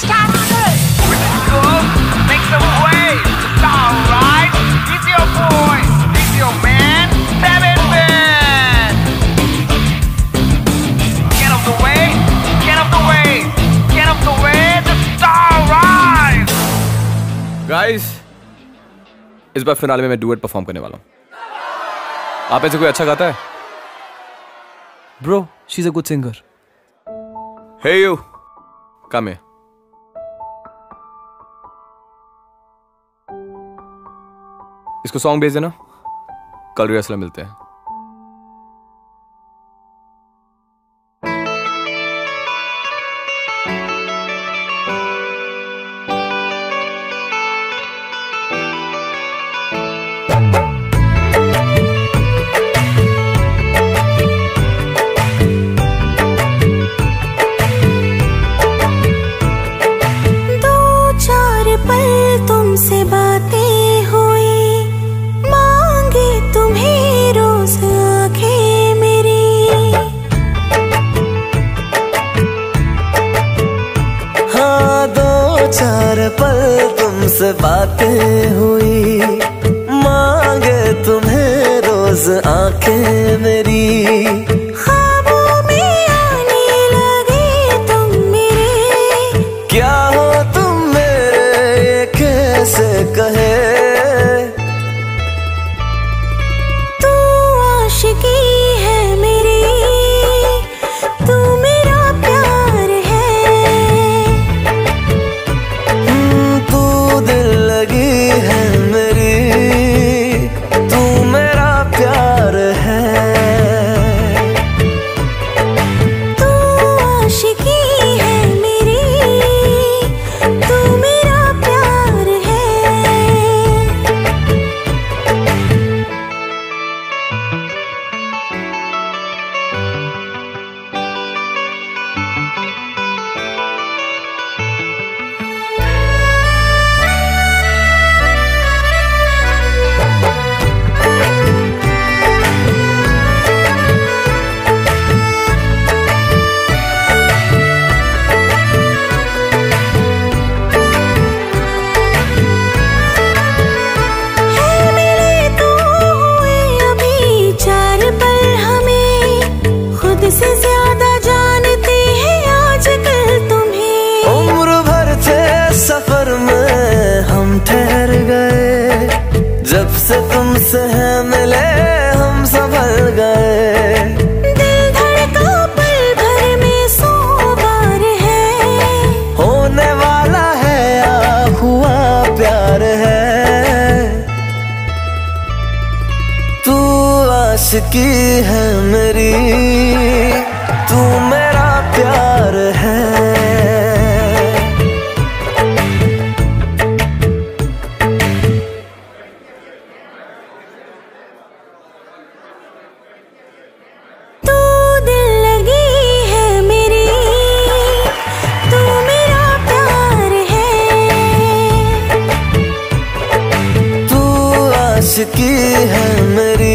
Fantastic! Cool. Make some waves. It's alright. He's your boy. He's your man. Seven Man. Get off the way. Get off the way. Get off the way. The star rise. Guys, इस बार finale में मैं duet perform करने वाला हूँ। आप ऐसे कोई अच्छा गाता है? Bro, she's a good singer. Hey you, come here. इसको सॉन्ग भेज देना, कल रिहर्सल मिलते हैं। तुमसे बातें हुई, मांगे तुम्हें रोज आंखें मेरी। हाँ, दो चार पल तुमसे बातें हुई, मांगे तुम्हें रोज आंखें मेरी। ख्वाबों में आने लगे तुम मेरे, क्या हो तुम मेरे कैसे कहे। तू आशिकी है मेरी, तू मेरा प्यार है। तू दिल लगी है मेरी, तू मेरा प्यार है। तू आशिकी है मेरी, तू मेरा प्यार है। से ज्यादा जानते हैं आजकल तुम्हें। उम्र भर थे सफर में हम ठहर गए, जब से तुमसे है मिले हम संभल गए। दिल धड़का पल भर में 100 बार है, होने वाला है या हुआ प्यार है। तू आशिकी है मेरी, तू मेरा प्यार है। तू दिल लगी है मेरी, तू मेरा प्यार है। तू आशिकी है मेरी,